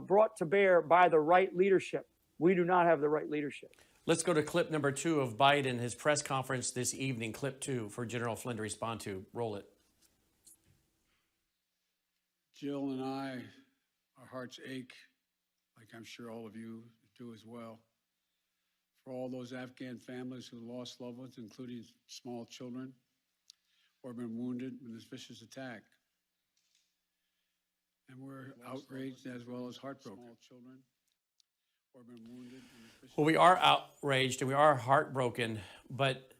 brought to bear by the right leadership. We do not have the right leadership. Let's go to clip number 2 of Biden, his press conference this evening. Clip 2 for General Flynn to respond to. Roll it. Jill and I, our hearts ache, like I'm sure all of you do as well, for all those Afghan families who lost loved ones, including small children, or been wounded in this vicious attack. And we're outraged as well as heartbroken. Well, we are outraged and we are heartbroken, but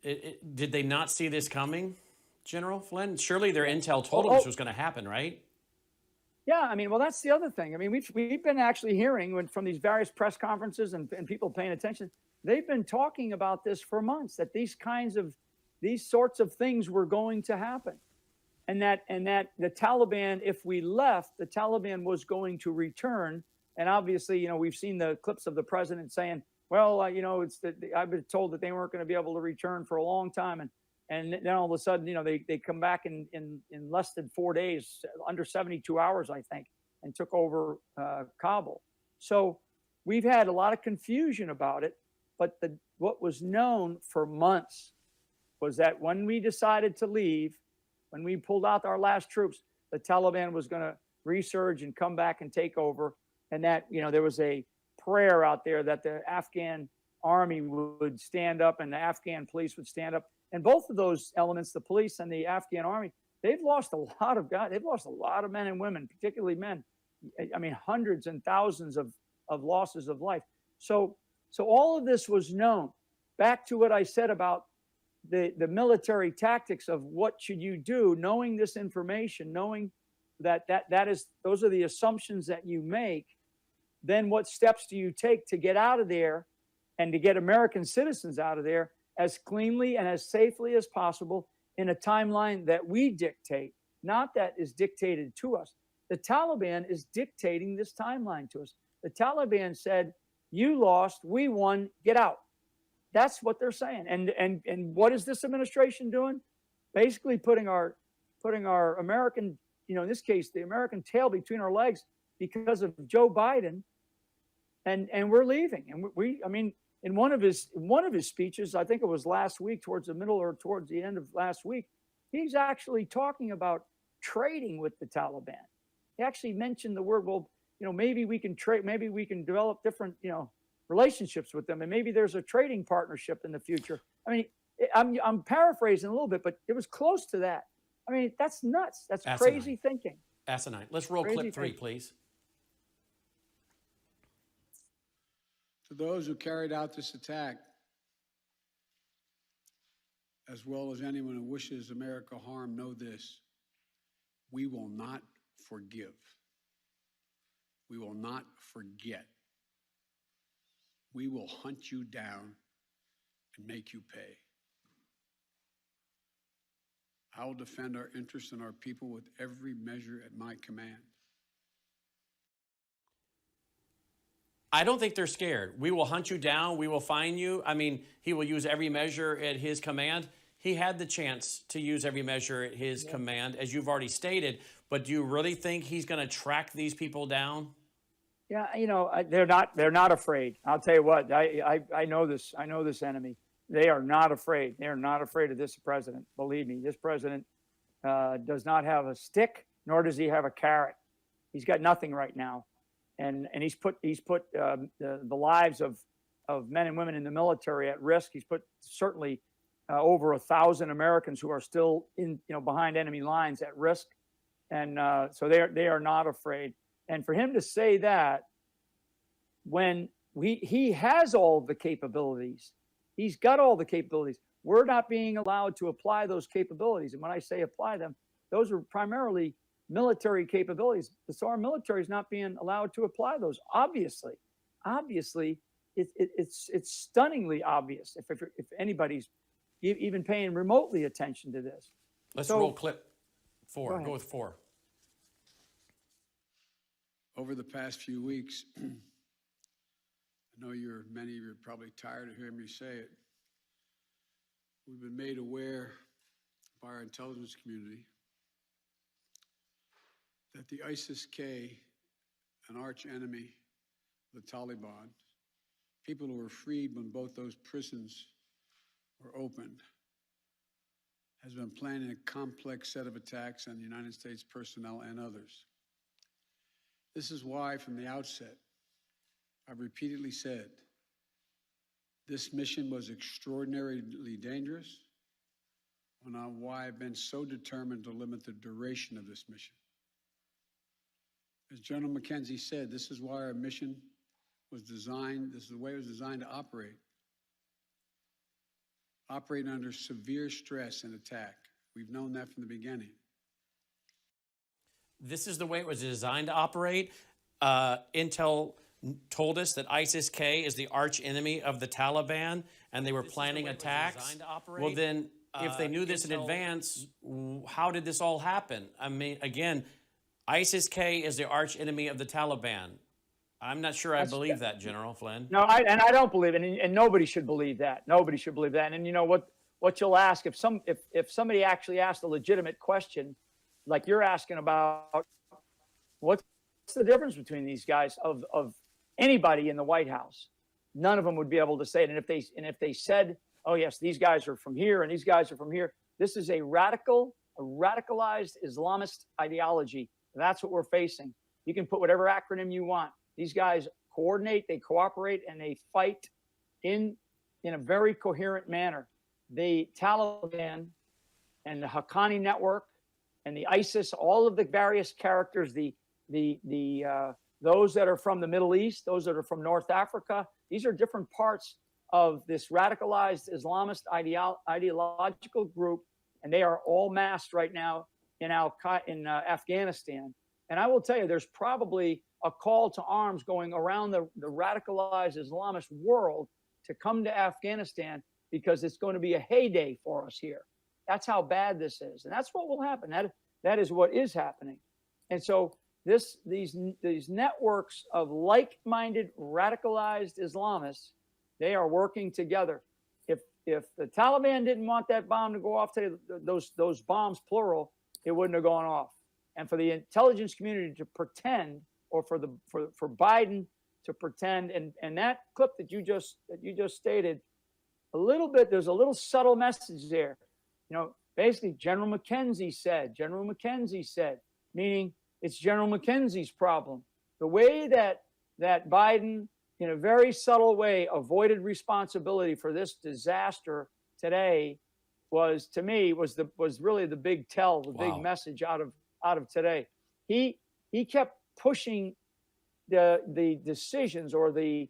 did they not see this coming, General Flynn? Surely their intel told them this was going to happen, right? Yeah, I mean, well, that's the other thing. I mean, we've been actually hearing from these various press conferences and people paying attention, they've been talking about this for months, that these sorts of things were going to happen. And that the Taliban, if we left, the Taliban was going to return. And obviously, we've seen the clips of the president saying, well, I've been told that they weren't going to be able to return for a long time. And then all of a sudden, they come back in less than 4 days, under 72 hours, I think, and took over Kabul. So we've had a lot of confusion about it. But what was known for months was that when we decided to leave, when we pulled out our last troops, the Taliban was going to resurge and come back and take over. And that, there was a prayer out there that the Afghan army would stand up and the Afghan police would stand up. And both of those elements, the police and the Afghan army, they've lost a lot of guys. They've lost a lot of men and women, particularly men. I mean, hundreds and thousands of losses of life. So all of this was known. Back to what I said about the military tactics of what should you do, knowing this information, knowing those are the assumptions that you make. Then what steps do you take to get out of there and to get American citizens out of there as cleanly and as safely as possible in a timeline that we dictate, not that is dictated to us. The Taliban is dictating this timeline to us. The Taliban said, you lost, we won, get out. That's what they're saying. And what is this administration doing? Basically putting our American, in this case, the American tail between our legs because of Joe Biden, and we're leaving. And in one of his speeches, I think it was last week, towards the middle or towards the end of last week, he's actually talking about trading with the Taliban. He actually mentioned the word, well, maybe we can trade, maybe we can develop different, relationships with them, and maybe there's a trading partnership in the future. I mean, I'm paraphrasing a little bit, but it was close to that. I mean, that's nuts. That's crazy thinking. Asinine. Let's roll clip 3, please. To those who carried out this attack, as well as anyone who wishes America harm, know this: we will not forgive. We will not forget. We will hunt you down and make you pay. I will defend our interests and our people with every measure at my command. I don't think they're scared. We will hunt you down. We will find you. I mean, he will use every measure at his command. He had the chance to use every measure at his command, as you've already stated. But do you really think he's going to track these people down? Yeah, they're not afraid. I'll tell you what, I know this. I know this enemy. They are not afraid. They are not afraid of this president. Believe me, this president does not have a stick, nor does he have a carrot. He's got nothing right now, and he's put the lives of men and women in the military at risk. He's put certainly over 1,000 Americans who are still behind enemy lines at risk, and so they are not afraid. And for him to say that when he has all the capabilities, he's got all the capabilities. We're not being allowed to apply those capabilities. And when I say apply them, those are primarily military capabilities. So our military is not being allowed to apply those. Obviously, it's stunningly obvious if anybody's even paying remotely attention to this. Let's roll clip 4. Go with 4. Over the past few weeks, I know many of you are probably tired of hearing me say it. We've been made aware by our intelligence community that the ISIS-K an arch enemy, the Taliban, people who were freed when both those prisons were opened, has been planning a complex set of attacks on United States personnel and others. This is why, from the outset, I've repeatedly said this mission was extraordinarily dangerous, and why I've been so determined to limit the duration of this mission. As General McKenzie said, this is why our mission was designed, this is the way it was designed to operate. Operating under severe stress and attack. We've known that from the beginning. This is the way it was designed to operate. Intel told us that ISIS-K is the arch enemy of the Taliban, and they were planning attacks. Well, then, if they knew this in advance, how did this all happen? I mean, again, ISIS-K is the arch enemy of the Taliban. I'm not sure I believe that, General Flynn. No, I don't believe it, and nobody should believe that. Nobody should believe that. And you know what you'll ask if somebody actually asked a legitimate question, like you're asking about, what's the difference between these guys of anybody in the White House? None of them would be able to say it. And if they said, oh yes, these guys are from here and these guys are from here, this is a radicalized Islamist ideology. That's what we're facing. You can put whatever acronym you want. These guys coordinate, they cooperate, and they fight in a very coherent manner. The Taliban and the Haqqani network and the ISIS, all of the various characters, those that are from the Middle East, those that are from North Africa, these are different parts of this radicalized Islamist ideological group, and they are all massed right now in Afghanistan. And I will tell you, there's probably a call to arms going around the radicalized Islamist world to come to Afghanistan, because it's going to be a heyday for us here. That's how bad this is. And that's what will happen. That is what is happening. And so these networks of like-minded radicalized Islamists, they are working together. If the Taliban didn't want that bomb to go off today, those bombs, plural, it wouldn't have gone off. And for the intelligence community to pretend, or for Biden to pretend, and that clip that you just stated, there's a little subtle message there. You know, basically General McKenzie said, meaning it's General McKenzie's problem. The way that Biden, in a very subtle way, avoided responsibility for this disaster today was really the big tell, the big message out of today. He kept pushing the decisions or the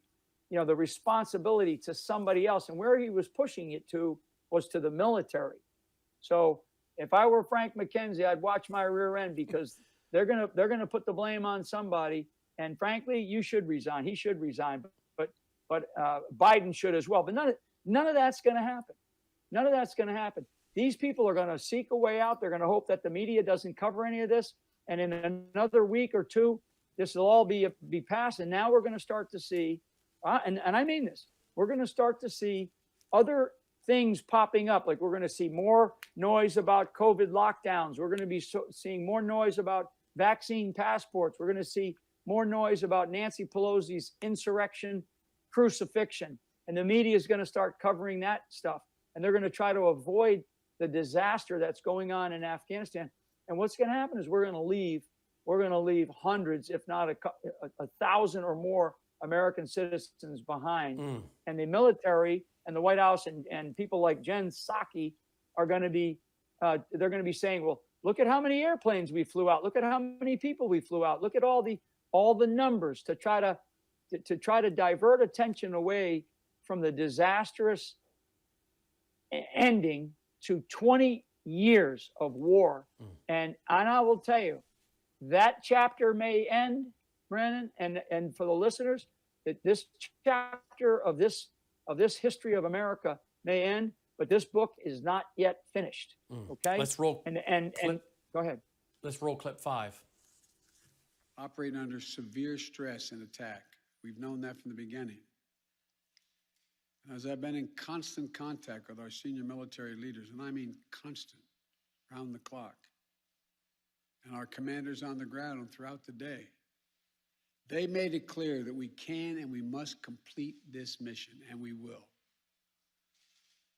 responsibility to somebody else, and where he was pushing it to was to the military. So if I were Frank McKenzie, I'd watch my rear end, because they're gonna put the blame on somebody. And frankly, you should resign. He should resign, but Biden should as well. But none of that's going to happen. None of that's going to happen. These people are going to seek a way out. They're going to hope that the media doesn't cover any of this. And in another week or two, this will all be passed. And now we're going to start to see, and I mean this, we're going to start to see other things popping up. Like we're going to see more noise about COVID lockdowns. We're going to be seeing more noise about vaccine passports. We're going to see more noise about Nancy Pelosi's insurrection crucifixion. And the media is going to start covering that stuff. And they're going to try to avoid the disaster that's going on in Afghanistan. And what's going to happen is we're going to leave hundreds, if not 1,000 or more American citizens behind. And the military and the White House and people like Jen Psaki are going to be, they're going to be saying, well, look at how many airplanes we flew out. Look at how many people we flew out. Look at all the numbers to try to divert attention away from the disastrous ending to 20 years of war. And I will tell you, that chapter may end, Brandon, and for the listeners, that this chapter of this history of America may end, but this book is not yet finished. Okay? Let's roll. And go ahead. Let's roll clip 5. Operating under severe stress and attack. We've known that from the beginning. And as I've been in constant contact with our senior military leaders, and I mean constant, round the clock, and our commanders on the ground and throughout the day, They made it clear that we can and we must complete this mission, and we will.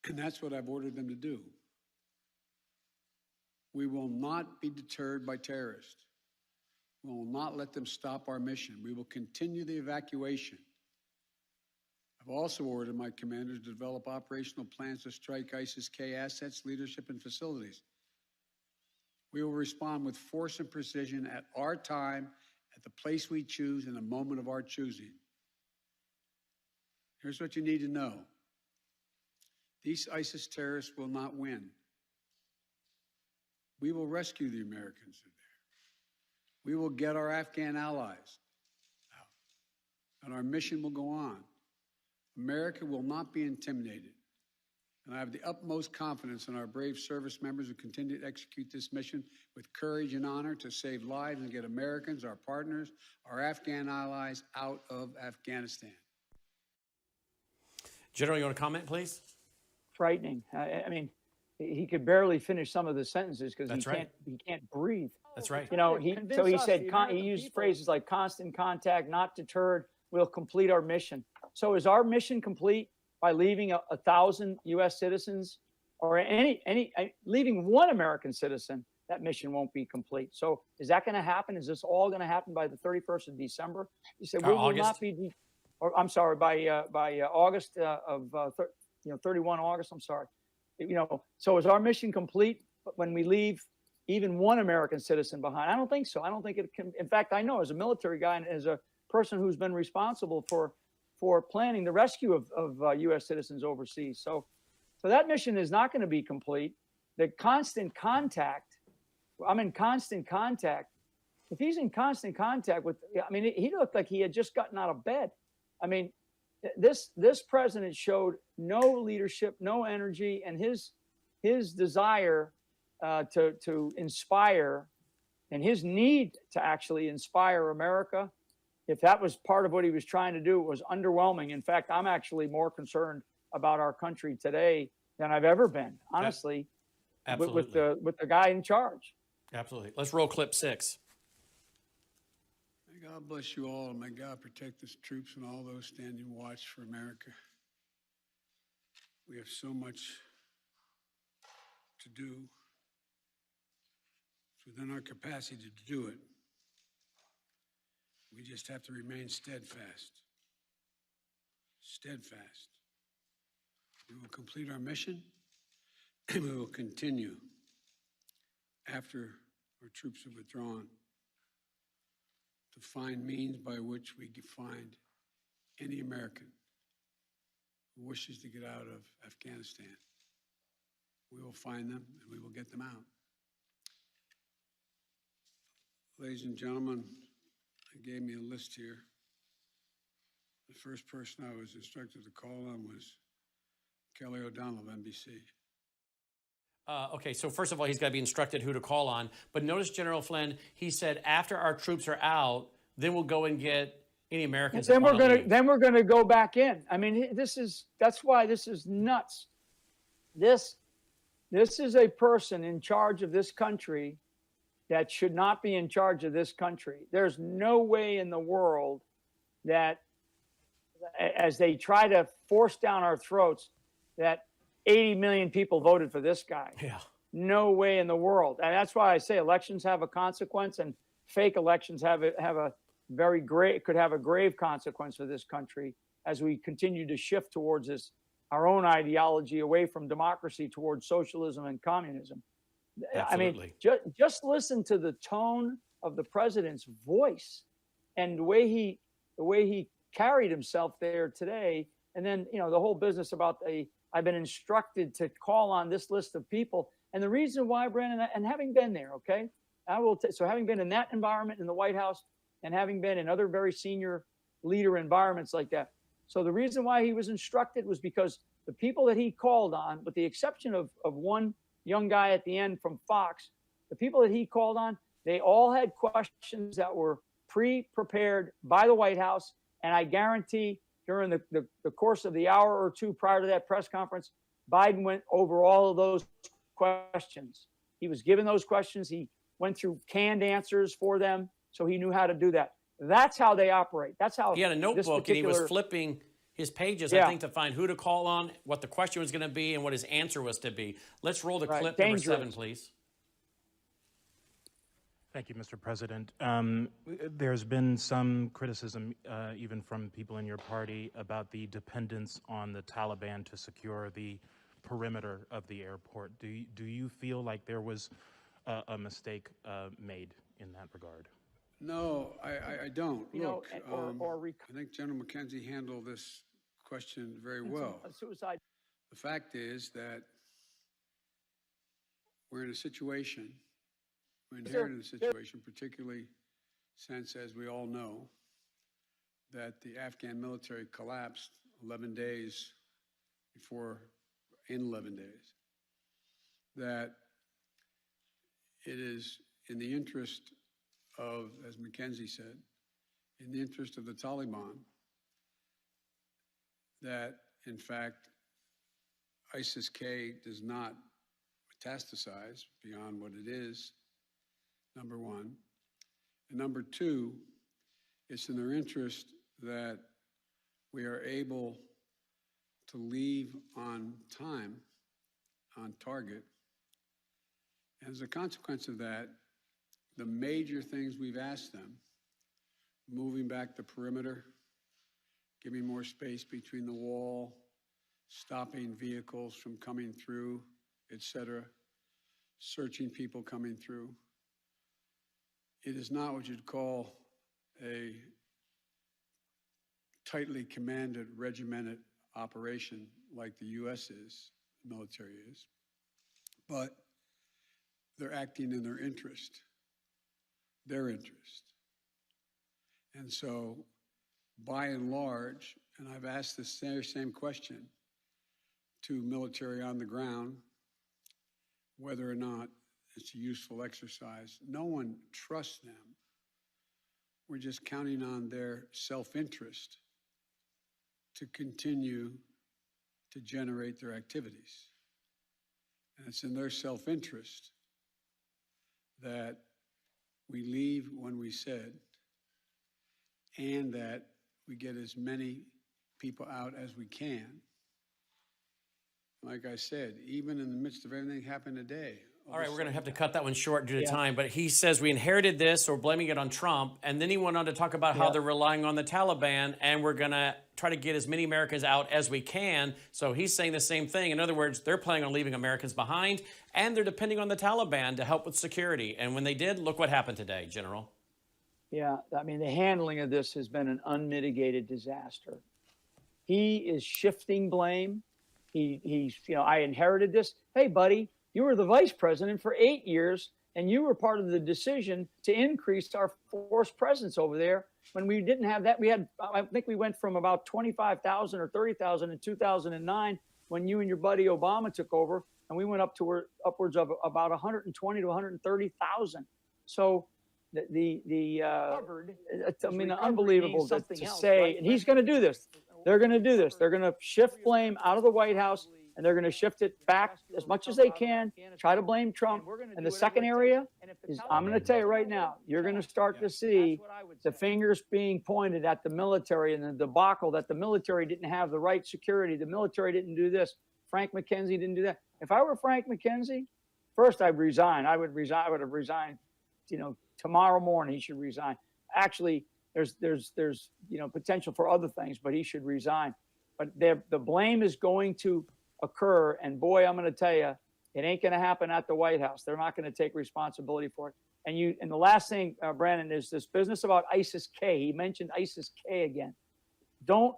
And that's what I've ordered them to do. We will not be deterred by terrorists. We will not let them stop our mission. We will continue the evacuation. I've also ordered my commanders to develop operational plans to strike ISIS-K assets, leadership, and facilities. We will respond with force and precision at our time, at the place we choose, in the moment of our choosing. Here's what you need to know. These ISIS terrorists will not win. We will rescue the Americans there. We will get our Afghan allies out, and our mission will go on. America will not be intimidated, and I have the utmost confidence in our brave service members who continue to execute this mission with courage and honor to save lives and get Americans, our partners, our Afghan allies out of Afghanistan. General, you want to comment, please? Frightening. I mean, he could barely finish some of the sentences because he can't breathe. That's right. You know, he said he used phrases like constant contact, not deterred. We'll complete our mission. So is our mission complete by leaving 1,000 U.S. citizens or leaving one American citizen? That mission won't be complete. So is that going to happen? Is this all going to happen by the 31st of December? He said we will not be. Or I'm sorry, by August of 31 August. I'm sorry. You know, so is our mission complete when we leave even one American citizen behind? I don't think so. I don't think it can. In fact, I know as a military guy and as a person who's been responsible for planning the rescue of U.S. citizens overseas. So that mission is not going to be complete. The constant contact, I'm in constant contact. If he's in constant contact with, I mean, he looked like he had just gotten out of bed. I mean, this president showed no leadership, no energy, and his desire to inspire and his need to actually inspire America, if that was part of what he was trying to do, it was underwhelming. In fact, I'm actually more concerned about our country today than I've ever been, honestly, with the guy in charge. Absolutely. Let's roll clip 6. May God bless you all, and may God protect the troops and all those standing watch for America. We have so much to do. It's within our capacity to do it. We just have to remain steadfast. Steadfast. We will complete our mission, and we will continue after our troops have withdrawn to find means by which we can find any American who wishes to get out of Afghanistan. We will find them and we will get them out. Ladies and gentlemen, they gave me a list here. The first person I was instructed to call on was Kelly O'Donnell of NBC. Okay, so first of all, he's got to be instructed who to call on. But notice, General Flynn, he said after our troops are out, then we'll go and get any Americans. Then we're gonna go back in. I mean, that's why this is nuts. This is a person in charge of this country that should not be in charge of this country. There's no way in the world that, as they try to force down our throats, that 80 million people voted for this guy. Yeah. No way in the world. And that's why I say elections have a consequence, and fake elections could have a grave consequence for this country as we continue to shift towards our own ideology away from democracy towards socialism and communism. Absolutely. I mean, just listen to the tone of the president's voice and the way he carried himself there today. And then, the whole business about I've been instructed to call on this list of people. And the reason why, Brandon, and having been there, okay, so having been in that environment in the White House and having been in other very senior leader environments like that. So the reason why he was instructed was because the people that he called on, with the exception of one young guy at the end from Fox, the people that he called on, they all had questions that were pre-prepared by the White House. And I guarantee during the course of the hour or two prior to that press conference, Biden went over all of those questions. He was given those questions. He went through canned answers for them, so he knew how to do that. That's how they operate. That's how he had a notebook and he was flipping his pages, I think, to find who to call on, what the question was going to be, and what his answer was to be. Let's roll the clip number 7, please. Thank you, Mr. President. There's been some criticism, even from people in your party, about the dependence on the Taliban to secure the perimeter of the airport. Do you feel like there was a mistake made in that regard? No, I don't. Look, I think General McKenzie handled this question very well. Suicide. The fact is that we're in a situation, we're inherited a situation, particularly since, as we all know, that the Afghan military collapsed 11 days before, in 11 days, that it is in the interest of, as McKenzie said, in the interest of the Taliban, that, in fact, ISIS-K does not metastasize beyond what it is, number one. And number two, it's in their interest that we are able to leave on time, on target. And as a consequence of that, the major things we've asked them, moving back the perimeter, giving more space between the wall, stopping vehicles from coming through, etc., searching people coming through. It is not what you'd call a tightly commanded, regimented operation like the U.S. is, the military is, but they're acting in their interest. Their interest. And so, by and large, and I've asked this same question to military on the ground, whether or not it's a useful exercise. No one trusts them. We're just counting on their self-interest to continue to generate their activities. And it's in their self-interest that we leave when we said, and that we get as many people out as we can. Like I said, even in the midst of everything happened today. All right, we're going to have to cut that one short due to time, but he says we inherited this or blaming it on Trump, and then he went on to talk about how they're relying on the Taliban, and we're going to try to get as many Americans out as we can. So he's saying the same thing. In other words, they're planning on leaving Americans behind, and they're depending on the Taliban to help with security. And when they did, look what happened today, General. Yeah, I mean, the handling of this has been an unmitigated disaster. He is shifting blame. He's, I inherited this. Hey, buddy, you were the vice president for 8 years, and you were part of the decision to increase our force presence over there. When we didn't have that, I think we went from about 25,000 or 30,000 in 2009 when you and your buddy Obama took over, and we went upwards of about 120 to 130,000. So unbelievable to say, and he's going to do this. They're going to do this. They're going to shift blame out of the White House, and they're going to shift it back as much as they can, try to blame Trump. And the second area is, I'm going to tell you right now, you're going to start to see the fingers being pointed at the military and the debacle that the military didn't have the right security. The military didn't do this. Frank McKenzie didn't do that. If I were Frank McKenzie, first I'd resign. I would have resigned, tomorrow morning he should resign. Actually, there's potential for other things, but he should resign. But the blame is going to occur, and boy, I'm going to tell you, it ain't going to happen at the White House. They're not going to take responsibility for it. And the last thing, Brandon, is this business about ISIS-K. He mentioned ISIS-K again. Don't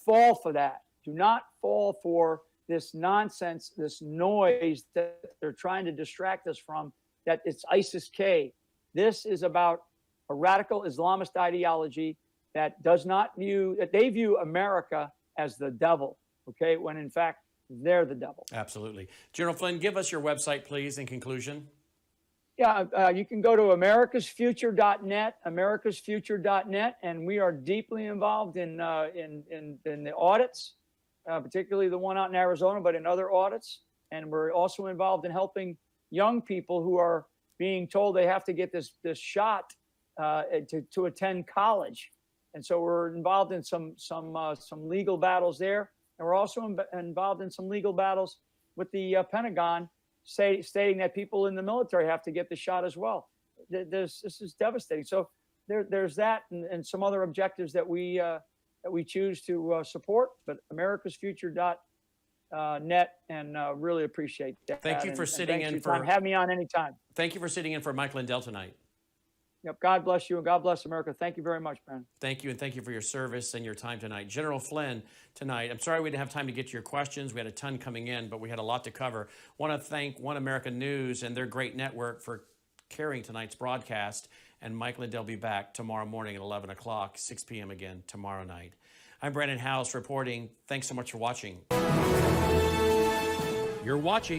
fall for that. Do not fall for this nonsense, this noise that they're trying to distract us from, that it's ISIS-K. This is about a radical Islamist ideology that they view America as the devil, okay, when in fact they're the devil. Absolutely. General Flynn, give us your website, please, in conclusion. Yeah, you can go to americasfuture.net, and we are deeply involved in the audits, particularly the one out in Arizona, but in other audits. And we're also involved in helping young people who are being told they have to get this shot to attend college. And so we're involved in some legal battles there. And we're also involved in some legal battles with the Pentagon, stating that people in the military have to get the shot as well. This is devastating. So there's that and some other objectives that we choose to support. But AmericasFuture.net, and really appreciate that. Thank you for sitting in for. Have me on anytime. Thank you for sitting in for Mike Lindell tonight. Yep. God bless you and God bless America. Thank you very much, man. Thank you, and thank you for your service and your time tonight. General Flynn tonight. I'm sorry we didn't have time to get to your questions. We had a ton coming in, but we had a lot to cover. Want to thank One America News and their great network for carrying tonight's broadcast. And Mike Lindell will be back tomorrow morning at 11 o'clock, 6 p.m. again tomorrow night. I'm Brandon House reporting. Thanks so much for watching. You're watching